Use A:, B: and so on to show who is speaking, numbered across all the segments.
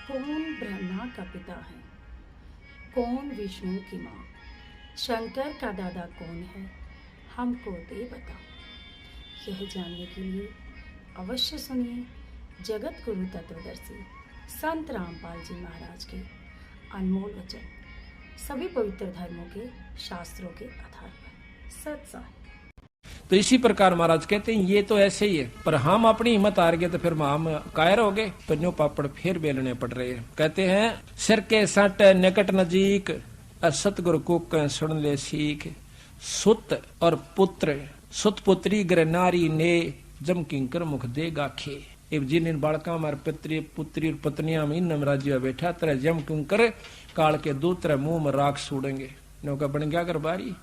A: कौन ब्रह्मा का पिता है, कौन विष्णु की माँ, शंकर का दादा कौन है, हमको दे बताओ। यह जानने के लिए अवश्य सुनिए जगत गुरु तत्वदर्शी संत रामपाल जी महाराज के अनमोल वचन, सभी पवित्र धर्मों के शास्त्रों के आधार पर सत्साहिब।
B: तो इसी प्रकार महाराज कहते हैं ये तो ऐसे ही है, पर हम अपनी हिम्मत हार गए तो फिर हम कायर हो गए, तो न्यू पापड़ फिर बेलने पड़ रहे हैं। कहते हैं सिर के सट निकट नजीक, सतगुरु को सुन ले सीख, सुत और पुत्र सुत पुत्री ग्र नारी ने जम किंकर मुख दे गाखे। जिन इन बालका मार पित्री पुत्री और पत्नियां में इन राज्य बैठा तरह जम किंकर काल के दो तरह मुंह में राख सूडेंगे, नौका बन गया गरबारी।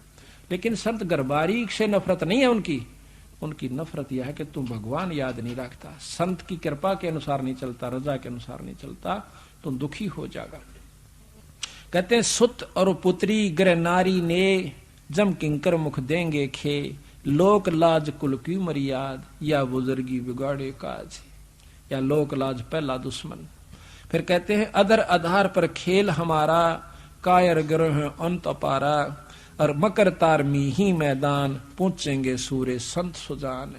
B: लेकिन संत गरबारी से नफरत नहीं है उनकी नफरत यह है कि तुम भगवान याद नहीं रखता, संत की कृपा के अनुसार नहीं चलता, रजा के अनुसार नहीं चलता, तुम दुखी हो जाएगा। कहते हैं सुत और पुत्री ग्रह नारी ने जम किंकर मुख देंगे खे, लोक लाज कुल की मर्याद या बुजुर्गी बिगाड़े काज, या लोक लाज पहला दुश्मन। फिर कहते हैं अधर आधार पर खेल हमारा, कायर ग्रह अंत अपारा, और मकर तार में ही मैदान पहुंचेंगे सूरे संत सुजान।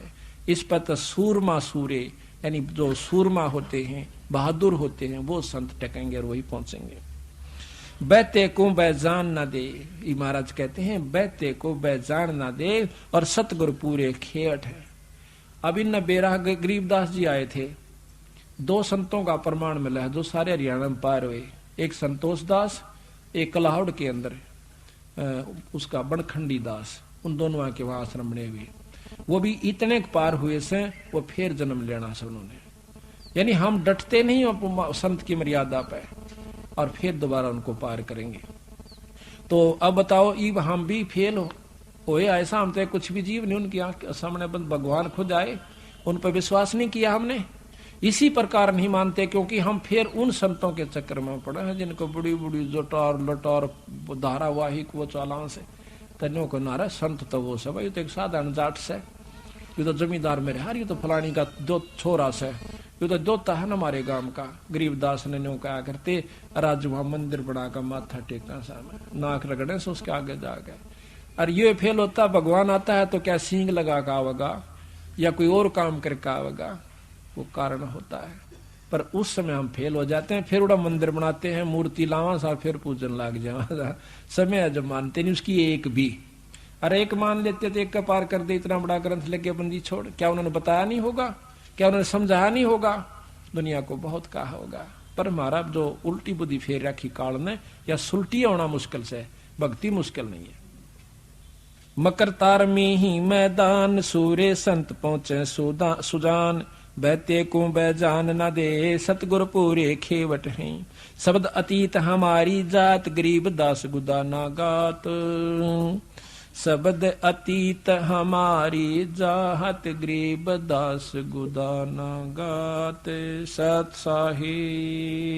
B: इस पर तो सूरमा सूरे यानी जो सूरमा होते हैं बहादुर होते हैं वो संत टकेंगे और वही पहुंचेंगे। बैते को बैजान न दे, महाराज कहते हैं बैते को बैजान न दे और सतगुरु पूरे खेट है। अब इन बेरा गरीबदास जी आए थे, दो संतों का प्रमाण मिला है जो सारे हरियाणा में पार हुए, एक संतोष दास, एक कलाहौड़ के अंदर उसका बनखंडी दास, उन दोनों के वहां आश्रम बने हुए, वो भी इतने पार हुए से वो फिर जन्म लेना से उन्होंने, यानी हम डटते नहीं हो संत की मर्यादा पे और फिर दोबारा उनको पार करेंगे। तो अब बताओ इब हम भी फेल होए ऐसा, हम तो कुछ भी जीव नहीं उनकी आंख सामने बंद भगवान खुद आए, उन पर विश्वास नहीं किया हमने, इसी प्रकार नहीं मानते क्योंकि हम फिर उन संतों के चक्कर में पड़े हैं जिनको बड़ी बड़ी जोटार लटार धारावाहिक वो चालान से तन्यों को नारा संत तो वो सब, ये तो एक साधारण जाट से, ये तो जमींदार मेरे हार, ये तो फलानी का दो छोरा से, ये तो जोता है ना हमारे गांव का। गरीबदास ने न्यों कहा करते राज वहां मंदिर बनाकर माथा टेकना सामने, नाक रगड़े से उसके आगे जा गए। और ये फेल होता भगवान आता है तो क्या सींग लगा का आवेगा या कोई और काम करके आवेगा, वो कारण होता है। पर उस समय हम फेल हो जाते हैं, फिर उड़ा मंदिर बनाते हैं, मूर्ति लावा सा फिर पूजन लाग जावा, समय जब मानते नहीं उसकी एक भी। अरे एक मान लेते तो एक का पार कर दे, इतना बड़ा ग्रंथ लेके बंदी छोड़, क्या उन्होंने बताया नहीं होगा, क्या उन्होंने समझाया नहीं होगा, दुनिया को बहुत कहा होगा। पर हमारा जो उल्टी बुद्धि फेर रखी काल ने, या सुलटी होना मुश्किल से, भक्ति मुश्किल नहीं है। मकर तार में ही मैदान सूरे संत पहुंचे सुजान, बैते को बैजान न दे सतगुरु पूरे खेवट हैं, शब्द अतीत हमारी जात गरीब दास गुदा ना गात, शब्द अतीत हमारी जात गरीब दास गुदा ना गात। सत साहिब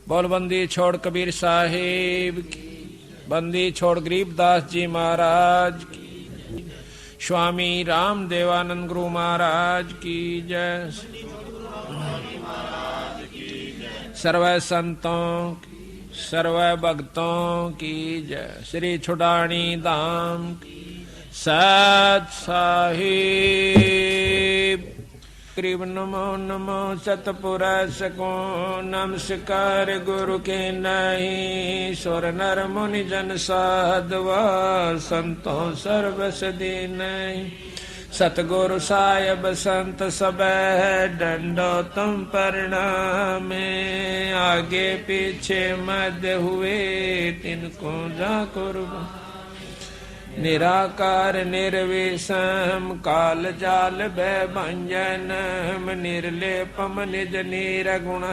B: बोल बंदी छोड़ कबीर साहिब की, बंदी छोड़ गरीबदास जी महाराज की, स्वामी राम देवानंद गुरु महाराज की जय, सर्व संतों की सर्व भक्तों की जय, श्री छुड़ानी धाम की सत साहिब। गरीब नमो नमो सतपुरुष को नमस्कार गुरु के नहीं, सुर नर मुनि जन साधवा संतों सर्वस दीन नहीं, सतगुरु साहिब संत सब डंडो तुम परिणामे, आगे पीछे मध्य हुए तिनको जा कुर्बान, निराकार निर्विषम काल जाल भय भंजनम, निर्लेपम निज निरगुण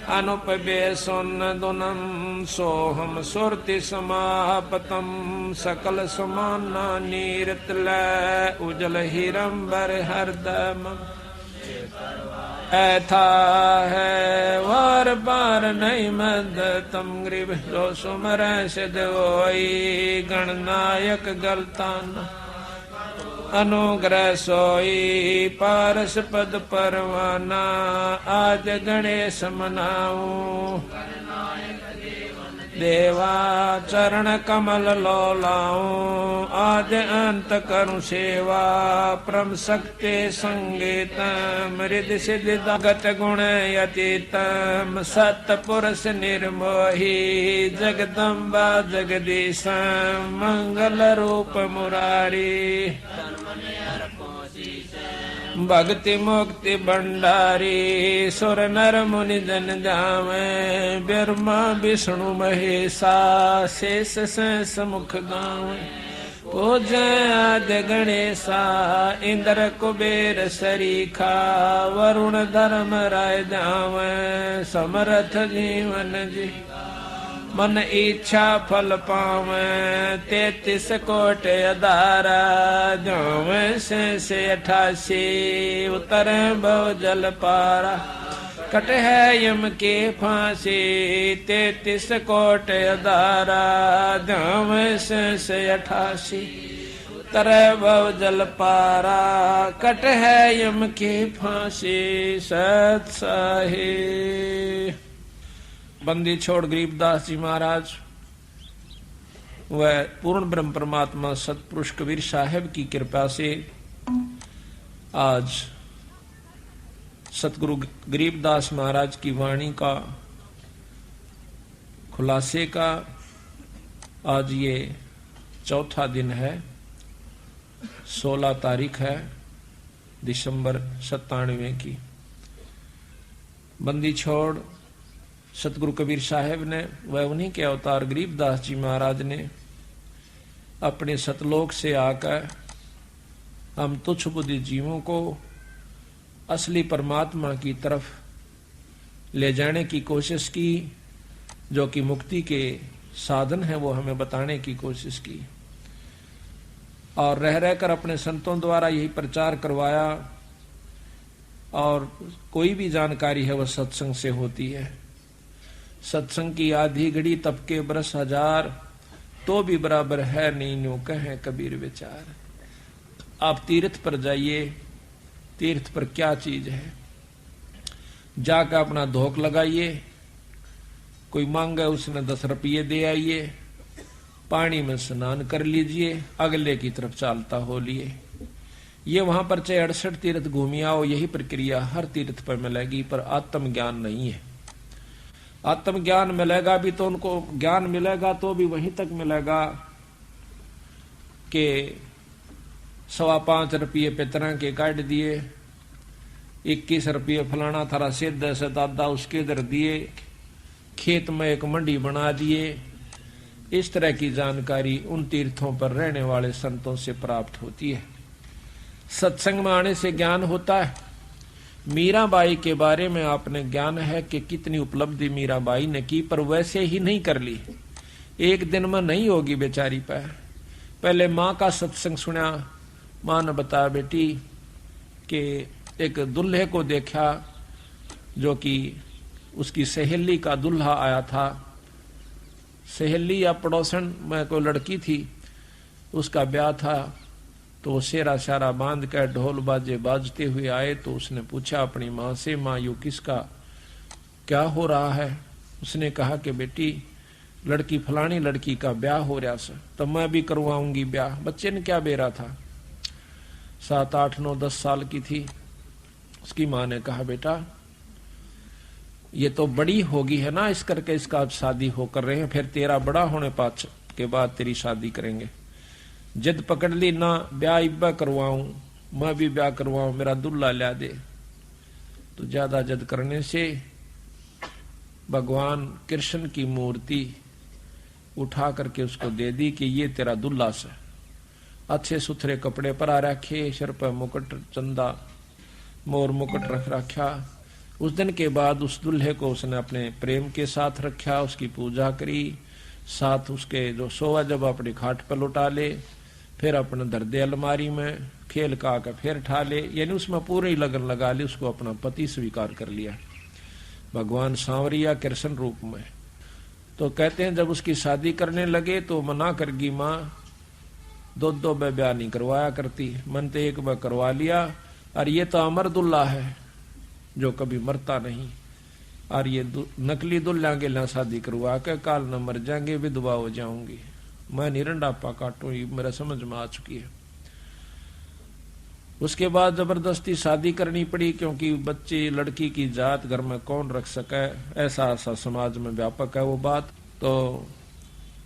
B: अनुपबे सुन दुनम, सोहम सुरति समापतम सकल समाना नीरतल, उजल हिरंबर हरदम ऐथा है वार बार नहीं मद तम गरीब, जो सुमर सिद्ध होई गणनायक गलतान, अनुग्रह सोई पारस पद परवाना आज गणेश मनाऊं देवा चरण कमल लो लाऊं आद अंत करूं सेवा परम शक्ति संगीतम हृदय सिद्धि गत गुण यतीतम सतपुरुष निर्मोही जगदम्बा जगदीशम मंगल रूप मुरारी भक्ति मुक्ति भंडारी सुर नर मुनि जन जावे ब्रह्मा विष्णु महेशा शेष सहस मुख गावे पूजै आदि गणेशा इंद्र कुबेर सरीखा वरुण धर्म राय जावे समर्थ जीवन जी मन इच्छा फल पावे 33 कोट अदारा जावे से 88 उतरे भव जल पारा कट है यम के फांसी 33 कोट अदारा जावे से 88 उतरे भव जल पारा कट है यम के फांसी सत साहिब। बंदी छोड़ गरीबदास जी महाराज वह पूर्ण ब्रह्म परमात्मा सतपुरुष कबीर साहब की कृपा से आज सतगुरु गरीबदास महाराज की वाणी का खुलासे का आज ये चौथा दिन है। 16 तारीख है दिसंबर 97 की। बंदी छोड़ सतगुरु कबीर साहब ने वह उन्हीं के अवतार गरीबदास जी महाराज ने अपने सतलोक से आकर हम तुच्छ बुद्धि जीवों को असली परमात्मा की तरफ ले जाने की कोशिश की, जो कि मुक्ति के साधन है वो हमें बताने की कोशिश की और रह रहकर अपने संतों द्वारा यही प्रचार करवाया। और कोई भी जानकारी है वह सत्संग से होती है। सत्संग की आधी घड़ी तब के बरस हजार तो भी बराबर है नहीं न्यू कहें कबीर विचार। आप तीर्थ पर जाइए, तीर्थ पर क्या चीज है, जाकर अपना धोख लगाइए, कोई मांगे उसने 10 रुपये दे आइए, पानी में स्नान कर लीजिए, अगले की तरफ चालता हो लिए। ये वहां पर चाहे 68 तीर्थ घूमिया हो, यही प्रक्रिया हर तीर्थ पर मिलेगी, पर आत्मज्ञान नहीं है। आत्मज्ञान मिलेगा भी तो उनको ज्ञान मिलेगा तो भी वहीं तक मिलेगा कि 5.25 रुपये पितरा के काट दिए, 21 रुपये फलाना थारा सिद्ध से दादा उसके इधर दिए, खेत में एक मंडी बना दिए। इस तरह की जानकारी उन तीर्थों पर रहने वाले संतों से प्राप्त होती है। सत्संग में आने से ज्ञान होता है। मीराबाई के बारे में आपने ज्ञान है कि कितनी उपलब्धि मीराबाई ने की, पर वैसे ही नहीं कर ली। एक दिन में नहीं होगी बेचारी पर। पहले माँ का सत्संग सुना, माँ ने बताया बेटी कि एक दुल्हे को देखा जो कि उसकी सहेली का दुल्हा आया था। सहेली या पड़ोसन में कोई लड़की थी, उसका ब्याह था, तो वो सेरा सारा बांध कर ढोल बाजे बाजते हुए आए। तो उसने पूछा अपनी माँ से, माँ यू किसका क्या हो रहा है? उसने कहा कि बेटी लड़की फलानी लड़की का ब्याह हो रहा है, तो मैं भी करवाऊंगी ब्याह। बच्चे ने क्या बेरा था, 7, 8, 9, 10 साल की थी। उसकी माँ ने कहा बेटा ये तो बड़ी होगी है ना, इस करके इसका अब शादी हो कर रहे हैं, फिर तेरा बड़ा होने पाँच के बाद तेरी शादी करेंगे। जिद पकड़ ली ना, ब्याह इब्बा करवाऊं, मैं भी ब्याह करवाऊं, मेरा दुल्ला ला दे। तो ज्यादा जिद करने से भगवान कृष्ण की मूर्ति उठा करके उसको दे दी कि ये तेरा दुल्ला से। अच्छे सुथरे कपड़े पर आ रखे, सिर पर मुकुट, चंदा मोर मुकुट रख रखा। उस दिन के बाद उस दुल्हे को उसने अपने प्रेम के साथ रखा, उसकी पूजा करी, साथ उसके जो सोवा जब अपनी खाट पर लौटा ले, फिर अपने धर दे अलमारी में, खेल का आकर फिर ठा ले, यानी उसमें पूरे ही लगन लगा ली, उसको अपना पति स्वीकार कर लिया भगवान सांवरिया कृष्ण रूप में। तो कहते हैं जब उसकी शादी करने लगे तो मना कर गई माँ दो ब्याह नहीं करवाया करती, मन तो एक बार करवा लिया। और ये तो अमर दुल्हा है जो कभी मरता नहीं, और ये नकली दुल्हा के ला शादी करवा के काल न मर जाएंगे, विधवा हो जाऊंगी, मैं निरंडापा काटूं, ये मेरा समझ में आ चुकी है। उसके बाद जबरदस्ती शादी करनी पड़ी, क्योंकि बच्चे लड़की की जात घर में कौन रख सके, ऐसा समाज में व्यापक है वो बात। तो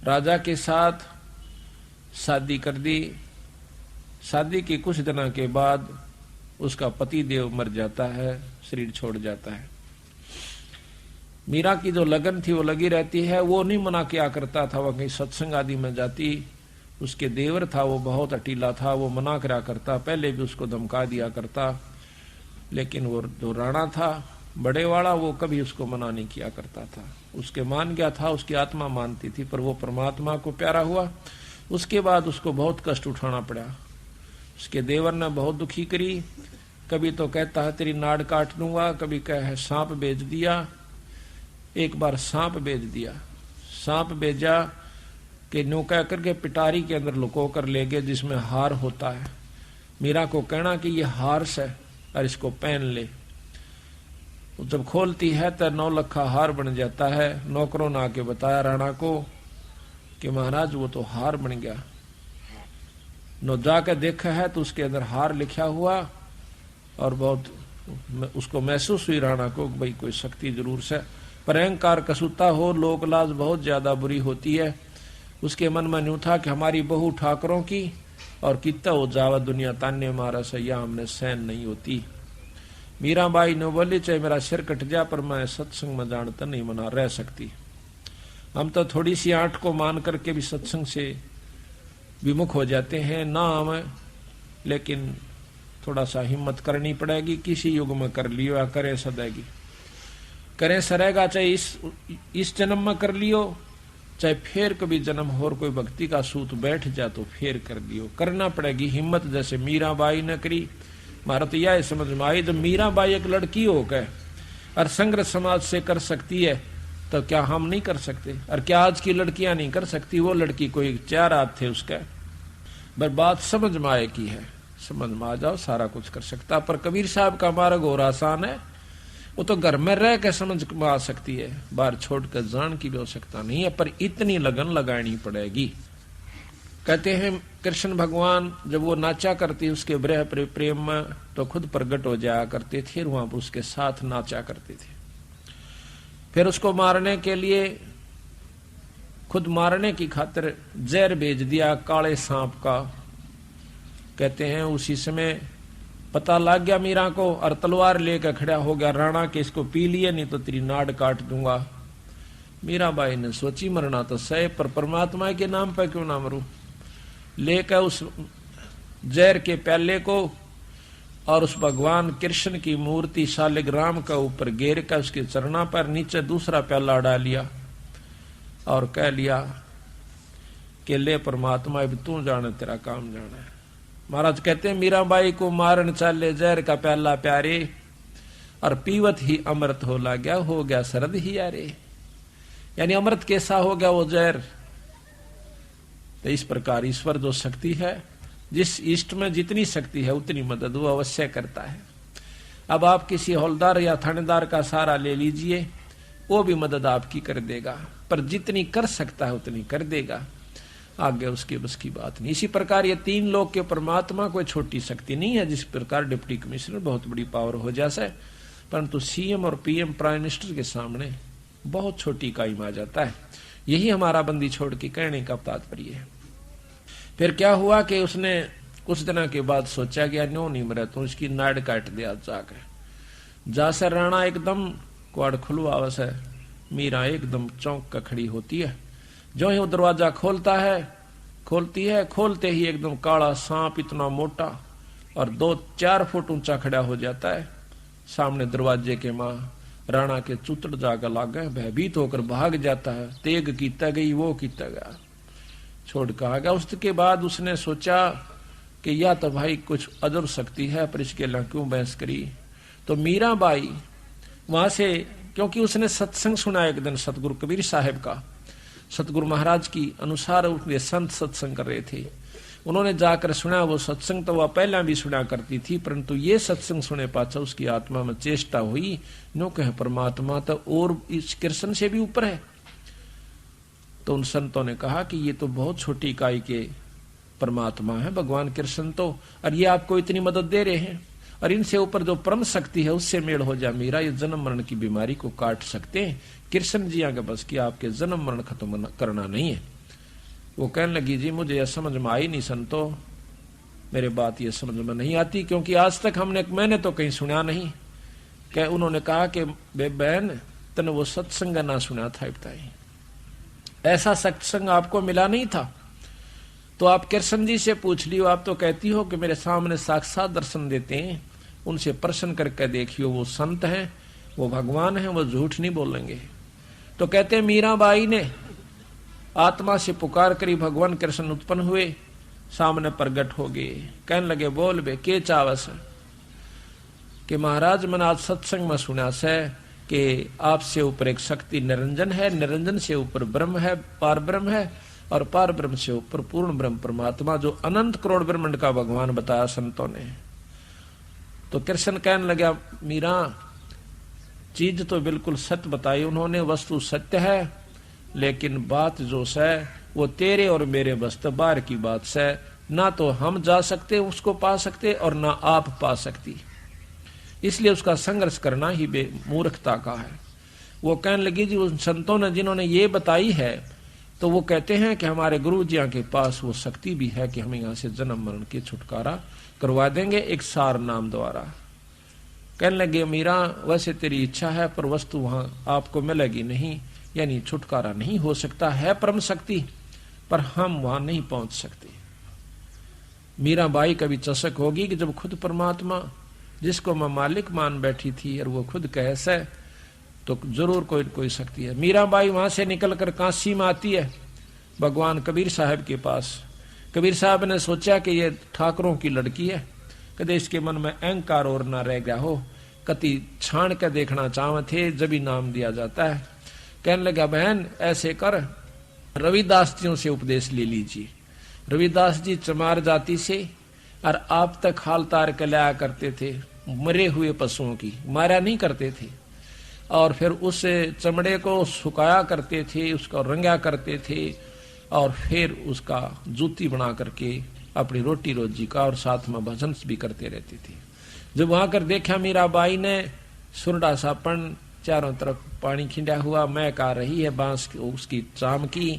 B: राजा के साथ शादी कर दी। शादी के कुछ दिनों के बाद उसका पति देव मर जाता है, शरीर छोड़ जाता है। मीरा की जो लगन थी वो लगी रहती है, वो नहीं मना किया करता था, वह कहीं सत्संग आदि में जाती। उसके देवर था वो बहुत अटीला था, वो मना करा करता, पहले भी उसको धमका दिया करता, लेकिन वो जो राणा था बड़े वाला वो कभी उसको मना नहीं किया करता था। उसके मान गया था, उसकी आत्मा मानती थी, पर वो परमात्मा को प्यारा हुआ। उसके बाद उसको बहुत कष्ट उठाना पड़ा। उसके देवर ने बहुत दुखी करी, कभी तो कहता है तेरी नाड़ काट दूंगा, कभी कहे सांप बेच दिया। एक बार सांप बेच दिया, सांप बेचा कि नो कह करके पिटारी के अंदर लुको कर ले गए, जिसमें हार होता है। मीरा को कहना कि ये हार से और इसको पहन ले। जब खोलती है तो 9 लखा हार बन जाता है। नौकरों ने आके बताया राणा को कि महाराज वो तो हार बन गया। नो जाकर देखा है तो उसके अंदर हार लिखा हुआ, और बहुत उसको महसूस हुई राणा को भाई कोई शक्ति जरूर से, पर अहंकार कसूता हो, लोक लाज बहुत ज्यादा बुरी होती है। उसके मन में न्यू था कि हमारी बहू ठाकरों की, और कितना हो जावा दुनिया ताने मारा सैया हमने सहन नहीं होती। मीराबाई ने बोली चाहे मेरा सिर कट जा, पर मैं सत्संग में जानता नहीं मना रह सकती। हम तो थोड़ी सी आंट को मान करके भी सत्संग से विमुख हो जाते हैं ना हम, लेकिन थोड़ा सा हिम्मत करनी पड़ेगी। किसी युग में कर लियो या करे सदेगी, करें सरेगा, चाहे इस जन्म में कर लियो, चाहे फिर कभी जन्म और कोई भक्ति का सूत बैठ जा तो फिर कर लियो, करना पड़ेगी हिम्मत। जैसे मीराबाई ने करी। मारा तो यह समझ में आई, जब मीराबाई एक लड़की होकर और संघर्ष समाज से कर सकती है तो क्या हम नहीं कर सकते? और क्या आज की लड़कियां नहीं कर सकती? वो लड़की कोई 4 हाथ थे उसका, पर बात समझ में आए की है, समझ में आ जाओ सारा कुछ कर सकता। पर कबीर साहब का मार्ग और आसान है, वो तो घर में रह के समझ में आ सकती है, बाहर छोड़कर जान की भी आवश्यकता नहीं है, पर इतनी लगन लगानी पड़ेगी। कहते हैं कृष्ण भगवान जब वो नाचा करती उसके विरह प्रेम में तो खुद प्रकट हो जाया करते थे, वहां पर उसके साथ नाचा करते थे। फिर उसको मारने के लिए, खुद मारने की खातिर जहर भेज दिया काले सांप का। कहते हैं उसी समय पता लग गया मीरा को, और तलवार लेकर खड़ा हो गया राणा के इसको पी लिए नहीं तो तेरी नाड़ काट दूंगा। मीराबाई ने सोची मरना तो सही, पर परमात्मा के नाम पर क्यों ना मरूं। लेकर उस जहर के प्याले को और उस भगवान कृष्ण की मूर्ति शालिग्राम का ऊपर घेर कर उसके चरणा पर नीचे दूसरा प्याला डाल लिया और कह लिया कि ले परमात्मा अब तू जाने तेरा काम जाना है। महाराज कहते हैं मीराबाई को मारन चाले जहर का प्याला प्यारे, और पीवत ही अमृत हो गया सरद ही यारे। यानी अमृत कैसा हो गया वो जहर। तो इस प्रकार ईश्वर जो शक्ति है, जिस इष्ट में जितनी शक्ति है उतनी मदद वो अवश्य करता है। अब आप किसी हौलदार या थानेदार का सहारा ले लीजिए, वो भी मदद आपकी कर देगा, पर जितनी कर सकता है उतनी कर देगा, आगे उसके बस की बात नहीं। इसी प्रकार ये 3 लोग के परमात्मा कोई छोटी शक्ति नहीं है। जिस प्रकार डिप्टी कमिश्नर बहुत बड़ी पावर हो जाए, परंतु सीएम और पीएम प्राइम मिनिस्टर के सामने बहुत छोटी कायम आ जाता है। यही हमारा बंदी छोड़ के कहने का तात्पर्य है। फिर क्या हुआ कि उसने कुछ दिन के बाद सोचा गया न्यो नहीं मरे तो उसकी नाड़ काट दिया जाकर। जासे राणा एकदम क्वाड़ खुलवा से मीरा एकदम चौंक कर खड़ी होती है। जो ही वो दरवाजा खोलती है, खोलते ही एकदम काला सांप इतना मोटा और 2-4 फुट ऊंचा खड़ा हो जाता है सामने दरवाजे के। मां राणा के चुतड़ जाकर लागे, भयभीत होकर भाग जाता है। तेग कीता गई वो कीता गया, छोड़ कहा गया। उसके बाद उसने सोचा कि या तो भाई कुछ अजर शक्ति है, पर इसके लिए क्यों बहस करी। तो मीराबाई वहां से, क्योंकि उसने सत्संग सुना एक दिन सतगुरु कबीर साहब का, सतगुरु महाराज की अनुसार उसने संत सत्संग कर रहे थे। उन्होंने जाकर सुना। वो सत्संग तो वह पहला भी सुना करती थी, परंतु ये सत्संग सुने पाछा उसकी आत्मा में चेष्टा हुई, नो कहे परमात्मा तो और इस कृष्ण से भी ऊपर है। तो उन संतों ने कहा कि ये तो बहुत छोटी इकाई के परमात्मा है भगवान कृष्ण तो, और ये आपको इतनी मदद दे रहे हैं, और इनसे ऊपर जो परम शक्ति है उससे मेल हो जा मीरा, ये जन्म मरण की बीमारी को काट सकते हैं। कृष्ण जी आगे बस कि आपके जन्म मरण खत्म करना नहीं है। वो कहने लगी जी मुझे यह समझ में आई नहीं संतो, मेरे बात ये समझ में नहीं आती, क्योंकि आज तक मैंने तो कहीं सुना नहीं। क्या उन्होंने कहा कि बहन तने वो सत्संग ना सुना था, बताई ऐसा सत्संग आपको मिला नहीं था तो आप कृष्ण जी से पूछ लियो। आप तो कहती हो कि मेरे सामने साक्षात दर्शन देते हैं, उनसे प्रश्न करके देखियो, वो संत हैं, वो भगवान हैं, वो झूठ नहीं बोलेंगे। तो कहते हैं मीराबाई ने आत्मा से पुकार करी, भगवान कृष्ण उत्पन्न हुए, सामने प्रगट हो गए, कहने लगे बोल बे के चावस कि महाराज मैंने आज सत्संग में सुना से कि आपसे ऊपर एक शक्ति निरंजन है, निरंजन से ऊपर ब्रह्म है, पार ब्रह्म है, और पार ब्रह्म से ऊपर पूर्ण ब्रह्म परमात्मा जो अनंत करोड़ ब्रह्मांड का भगवान बताया संतों ने। तो कृष्ण कहने लगा मीरा चीज तो बिल्कुल सत्य बताई उन्होंने, वस्तु सत्य है, लेकिन बात जो है वो तेरे और मेरे बस बाहर की बात से, ना तो हम जा सकते उसको पा सकते और ना आप पा सकती, इसलिए उसका संघर्ष करना ही मूर्खता का है। वो कहने लगी जी उन संतों ने जिन्होंने ये बताई है तो वो कहते हैं कि हमारे गुरु जी के पास वो शक्ति भी है कि हमें यहाँ से जन्म मरण की छुटकारा करवा देंगे एक सार नाम द्वारा। कहने लगे मीरा वैसे तेरी इच्छा है पर वस्तु वहां आपको मिलेगी नहीं, यानी छुटकारा नहीं हो सकता है परम शक्ति, पर हम वहां नहीं पहुंच सकते। मीराबाई कभी चसक होगी कि जब खुद परमात्मा जिसको मैं मालिक मान बैठी थी और वो खुद कैसे, तो जरूर कोई कोई शक्ति है। मीराबाई वहां से निकलकर काशी में आती है भगवान कबीर साहब के पास। कबीर साहब ने सोचा कि ये ठाकरों की लड़की है, कदे इसके मन में अहंकार और ना रह गया हो, कति छाण के देखना चाहते थे जब ही नाम दिया जाता है। कहने लगा बहन ऐसे कर, रविदास जियों से उपदेश ले लीजिए। रविदास जी चमार जाति से और आप तक हाल तार के लाया करते थे मरे हुए पशुओं की, मारा नहीं करते थे, और फिर उस चमड़े को सुखाया करते थे, उसको रंगा करते थे, और फिर उसका जूती बना करके अपनी रोटी रोजी का और साथ में भजन भी करते रहते थे। जब वहां कर देखा मीराबाई ने सुरडा सापन चारों तरफ पानी खिंडा हुआ, महक आ रही है बांस उसकी चाम की,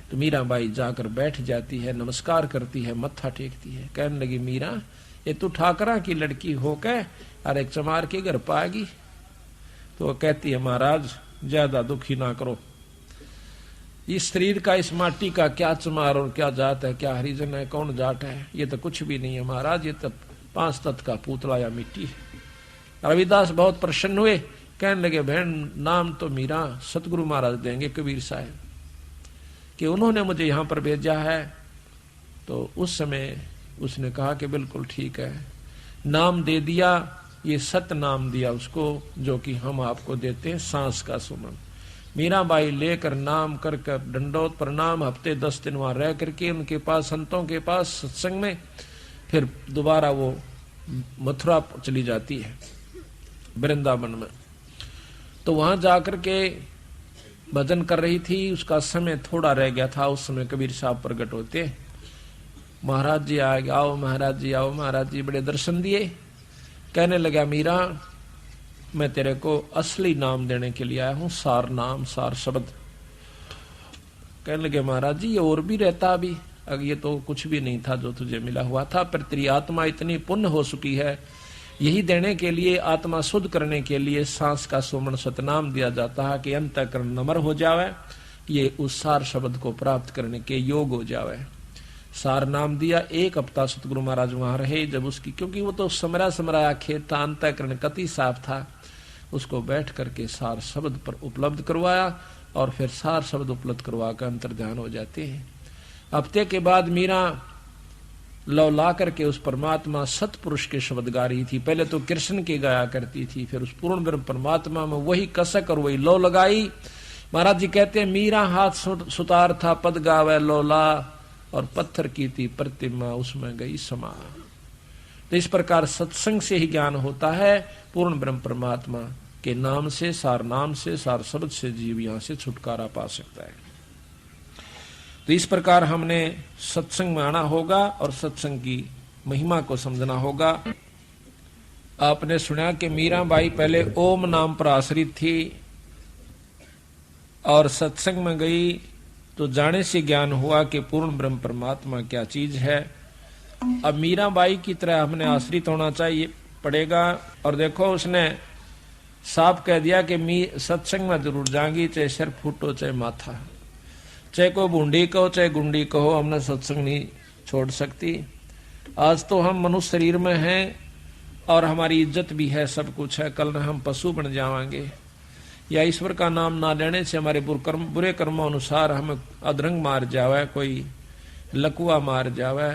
B: तो मीराबाई जाकर बैठ जाती है, नमस्कार करती है, मत्था टेकती है। कहने लगी मीरा ये तू ठाकरा की लड़की होकर और एक चमार के घर पाएगी? तो कहती है महाराज ज्यादा दुखी ना करो, इस शरीर का इस माटी का क्या चमार और क्या जात है, क्या हरिजन है, कौन जाट है, ये तो कुछ भी नहीं है महाराज, ये तो 5 तत्व का पुतला या मिट्टी है। रविदास बहुत प्रसन्न हुए, कहने लगे बहन नाम तो मीरा सतगुरु महाराज देंगे कबीर साहब कि उन्होंने मुझे यहाँ पर भेजा है। तो उस समय उसने कहा कि बिल्कुल ठीक है, नाम दे दिया, ये सत नाम दिया उसको जो कि हम आपको देते हैं, सांस का सुमन। मीराबाई लेकर नाम करके दंडोत प्रणाम, हफ्ते 10 दिन वहां रह करके उनके पास संतों के पास सत्संग में, फिर दोबारा वो मथुरा चली जाती है वृंदावन में। तो वहां जाकर के भजन कर रही थी, उसका समय थोड़ा रह गया था। उस समय कबीर साहब प्रकट होते, महाराज जी आ गए, आओ महाराज जी आओ। महाराज जी बड़े दर्शन दिए। कहने लगा मीरा मैं तेरे को असली नाम देने के लिए आया हूं, सार नाम, सार शब्द। कहने लगे महाराज जी ये और भी रहता अभी, अगर ये तो कुछ भी नहीं था जो तुझे मिला हुआ था, पर तेरी आत्मा इतनी पुण्य हो चुकी है, यही देने के लिए, आत्मा शुद्ध करने के लिए सांस का सुमन सतनाम दिया जाता है कि अंतःकरण नम्र हो जावे, ये उस सार शब्द को प्राप्त करने के योग हो जावे। सार नाम दिया। 1 हफ्ता सतगुरु महाराज वहां रहे, जब उसकी, क्योंकि वो तो समराया खेत था, अंतःकरण कति साफ था, उसको बैठ करके सार शब्द पर उपलब्ध करवाया, और फिर सार शब्द उपलब्ध करवा कर अंतर ध्यान हो जाते हैं। हफ्ते के बाद मीरा लौ ला करके उस परमात्मा सतपुरुष के शब्द गा रही थी। पहले तो कृष्ण के गाया करती थी, फिर उस पूर्ण ब्रह्म परमात्मा में वही कसक और वही लौ लगाई। महाराज जी कहते हैं मीरा हाथ सुतार था पद गावे लोला, और पत्थर की थी प्रतिमा उसमें गई समा। तो इस प्रकार सत्संग से ही ज्ञान होता है। पूर्ण ब्रह्म परमात्मा के नाम से, सार शब्द से जीव यहां से छुटकारा पा सकता है। तो इस प्रकार हमने सत्संग में आना होगा और सत्संग की महिमा को समझना होगा। आपने सुना कि मीराबाई पहले ओम नाम पर आश्रित थी और सत्संग में गई तो जाने से ज्ञान हुआ कि पूर्ण ब्रह्म परमात्मा क्या चीज है। अब मीराबाई की तरह हमने आश्रित होना चाहिए पड़ेगा। और देखो उसने साफ कह दिया कि सत्संग में जरूर जाएंगी, चाहे सिर फूटो चाहे माथा, चाहे को बूंदी कहो चाहे गुंडी कहो, हमने सत्संग नहीं छोड़ सकती। आज तो हम मनुष्य शरीर में हैं और हमारी इज्जत भी है, सब कुछ है, कल हम पशु बन जाएंगे या ईश्वर का नाम ना लेने से हमारे बुरे कर्मों अनुसार हमें अधरंग मार जावे, कोई लकुआ मार जावे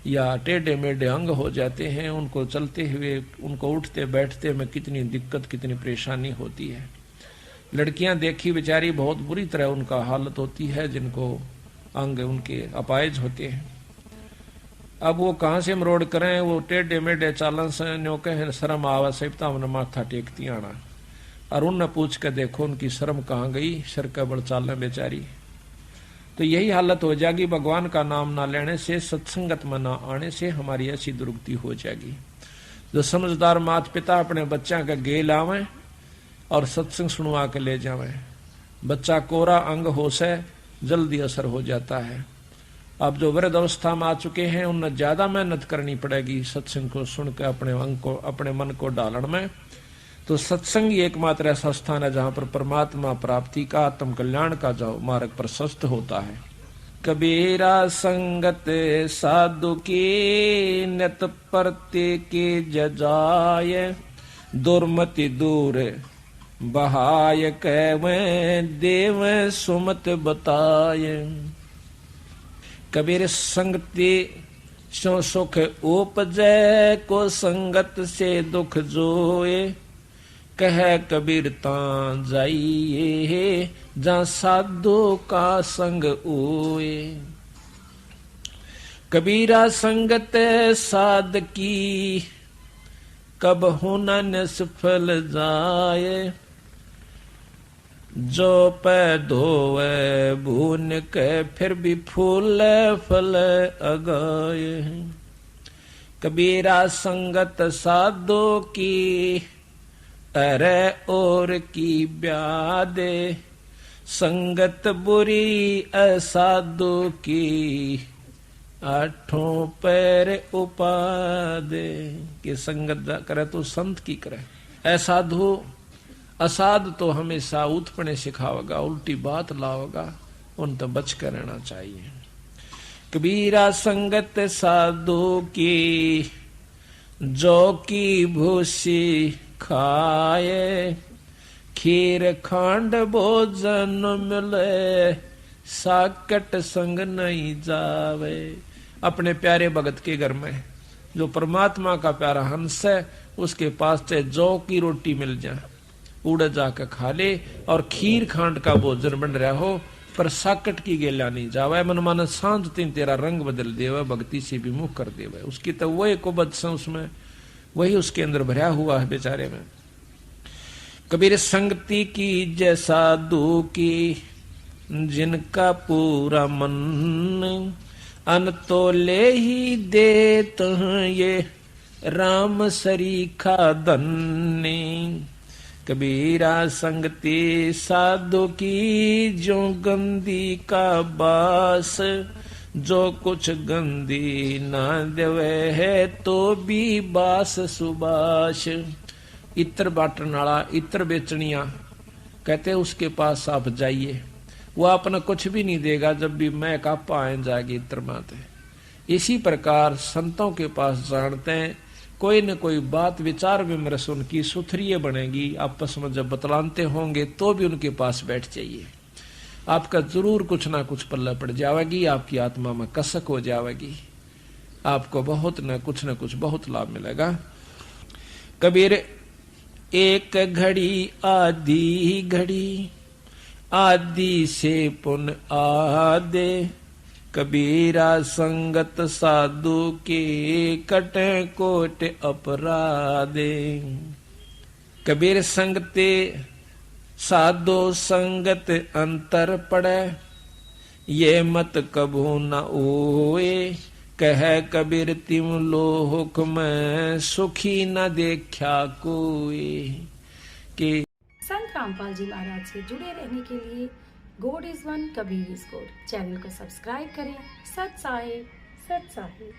B: या टेढ़े मेढ़े अंग हो जाते हैं। उनको चलते हुए, उनको उठते बैठते में कितनी दिक्कत कितनी परेशानी होती है। लड़कियां देखी बेचारी बहुत बुरी तरह उनका हालत होती है, जिनको अंग उनके अपायज होते हैं। अब वो कहाँ से मरोड़ करें, वो टेढ़े मेढ़े चालन से न्यो कहें शर्म आवा सहिता हमने माथा टेकती आना। और उनने पूछ के देखो उनकी शर्म कहाँ गई, सर का बड़ चालन बेचारी। तो यही हालत हो जाएगी भगवान का नाम ना लेने से, सत्संगत में ना आने से हमारी ऐसी दुर्गति हो जाएगी। जो समझदार माता पिता अपने बच्चा का गे लावे और सत्संग सुनवा के ले जावे, बच्चा कोरा अंग हो से जल्दी असर हो जाता है। अब जो वृद्ध अवस्था में आ चुके हैं उन्हें ज्यादा मेहनत करनी पड़ेगी सत्संग को सुन के अपने अंग को, अपने मन को डालने में। तो सत्संग ही एकमात्र ऐसा स्थान है जहां पर परमात्मा प्राप्ति का, आत्म कल्याण का जो मार्ग प्रशस्त होता है। कबीरा संगत साधु की नित परते के जजाय, दुर्मति दूर बहाय कहवें देव सुमत बताए। कबीर संगति सो सुख उपजय, को संगत से दुख जोए, कह कबीर तां जाइए जहाँ साधु का संग ओए। कबीरा संगत साध की, कब होना निष्फल जाए, जो पै धोवे भून के फिर भी फूल फल अगाए। कबीरा संगत साधो की, अरे और की ब्यादे, संगत बुरी असाधु की, आठों पैर उपादे। कि संगत करे तो संत की करे, असाधु असाध तो हमेशा उत्पने सिखावेगा, उल्टी बात लावेगा, उन तो बच कर रहना चाहिए। कबीरा संगत साधु की, जो की भूसी खाए, खीर खांड भोजन मिले, साकट संग नहीं जावे। अपने प्यारे भगत के घर में जो परमात्मा का प्यारा हंस है, उसके पास चाहे जौ की रोटी मिल जाए, उड़ जाकर खा ले, और खीर खांड का भोजन बन रहा हो, पर साकट की गेला नहीं जावे। मन माना शांत तीन तेरा रंग बदल देवे, भक्ति से विमुख कर देवे। उसकी तो वही कुबद से उसमें वही उसके अंदर भरा हुआ है बेचारे में। कबीर संगति की जैसा दू की, जिनका पूरा मन, अन तो ले ही देत ये राम सरीखा धन्य। कबीरा संगति साधु की, जो गंदी का बास, जो कुछ गंदी ना देवे है तो भी बास सुबास। इत्र बांटने वाला, इत्र बेचनिया कहते उसके पास आप जाइए, वो अपना कुछ भी नहीं देगा, जब भी मैं का पाए जाएगी इत्र माते। इसी प्रकार संतों के पास जानते हैं, कोई न कोई बात विचार विमर्श उनकी सुथरी बनेगी। आपस में जब बतलाते होंगे तो भी उनके पास बैठ जाइए, आपका जरूर कुछ ना कुछ पल्ला पड़ जाएगी, आपकी आत्मा में कसक हो जाएगी, आपको बहुत न कुछ बहुत लाभ मिलेगा। कबीर एक घड़ी आधी घड़ी, आदि से पुन आदे, कबीरा संगत साधु के कटे कोट अपराधे। कबीर संगते साधो संगत अंतर पड़े, ये मत कभू न ओए, कह कबीर तिम लोक में सुखी न देखा कोई। के
A: संत रामपाल जी महाराज से जुड़े रहने के लिए God is one, Kabir is God channel को सब्सक्राइब करें। सत साहिब, सत साहिब।